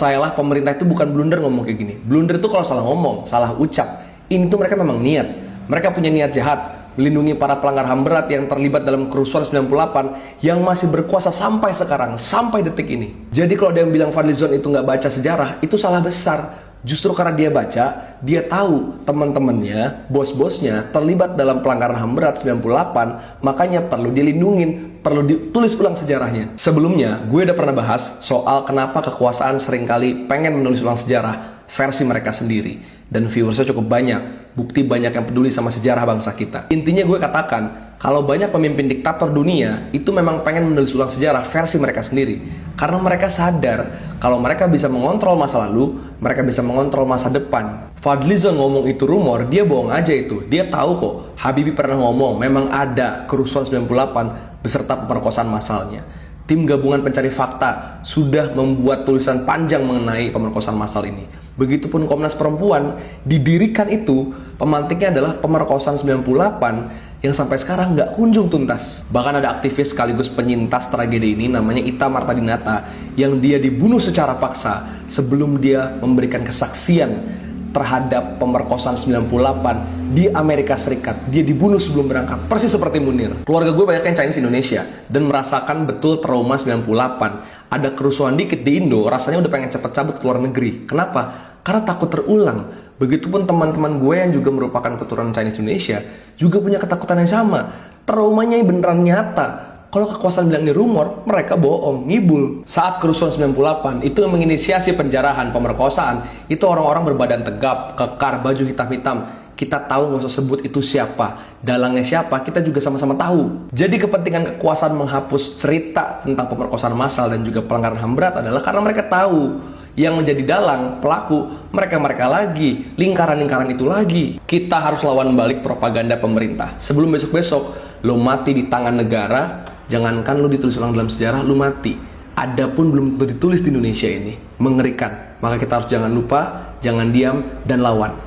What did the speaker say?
Percayalah, pemerintah itu bukan blunder ngomong kayak gini. Blunder itu kalau salah ngomong, salah ucap. Ini tuh mereka memang niat. Mereka punya niat jahat, melindungi para pelanggar HAM berat yang terlibat dalam kerusuhan 98 yang masih berkuasa sampai sekarang, sampai detik ini. Jadi kalau ada yang bilang Fadlizon itu nggak baca sejarah, itu salah besar. Justru karena dia baca, dia tahu teman-temannya, bos-bosnya terlibat dalam pelanggaran HAM berat 98, makanya perlu dilindungin, perlu ditulis ulang sejarahnya. Sebelumnya, gue udah pernah bahas soal kenapa kekuasaan seringkali pengen menulis ulang sejarah versi mereka sendiri. Dan viewersnya cukup banyak, bukti banyak yang peduli sama sejarah bangsa kita. Intinya gue katakan, kalau banyak pemimpin diktator dunia, itu memang pengen menulis ulang sejarah versi mereka sendiri. Karena mereka sadar, kalau mereka bisa mengontrol masa lalu, mereka bisa mengontrol masa depan. Fadlizon ngomong itu rumor, dia bohong aja itu. Dia tahu kok, Habibie pernah ngomong, memang ada kerusuhan 98 beserta pemerkosaan massalnya. Tim gabungan pencari fakta sudah membuat tulisan panjang mengenai pemerkosaan massal ini. Begitupun Komnas Perempuan didirikan itu, pemantiknya adalah pemerkosaan 98 yang sampai sekarang nggak kunjung tuntas. Bahkan ada aktivis sekaligus penyintas tragedi ini namanya Ita Martadinata yang dia dibunuh secara paksa sebelum dia memberikan kesaksian terhadap pemerkosaan 98 di Amerika Serikat. Dia dibunuh sebelum berangkat, persis seperti Munir. Keluarga gue banyak yang Chinese Indonesia dan merasakan betul trauma 98. Ada kerusuhan dikit di Indo, rasanya udah pengen cepet cabut ke luar negeri. Kenapa? Karena takut terulang. Begitupun teman-teman gue yang juga merupakan keturunan Chinese Indonesia juga punya ketakutan yang sama. Traumanya beneran nyata. Kalau kekuasaan bilang ini rumor, mereka bohong, ngibul. Saat kerusuhan 98, itu yang menginisiasi penjarahan, pemerkosaan, itu orang-orang berbadan tegap, kekar, baju hitam-hitam. Kita tahu nggak usah sebut itu siapa, dalangnya siapa, kita juga sama-sama tahu. Jadi kepentingan kekuasaan menghapus cerita tentang pemerkosaan massal dan juga pelanggaran HAM berat adalah karena mereka tahu yang menjadi dalang, pelaku, mereka-mereka lagi, lingkaran-lingkaran itu lagi. Kita harus lawan balik propaganda pemerintah. Sebelum besok-besok, lo mati di tangan negara, jangankan lo ditulis ulang dalam sejarah, lo mati. Adapun belum tentu ditulis di Indonesia ini. Mengerikan. Maka kita harus jangan lupa, jangan diam, dan lawan.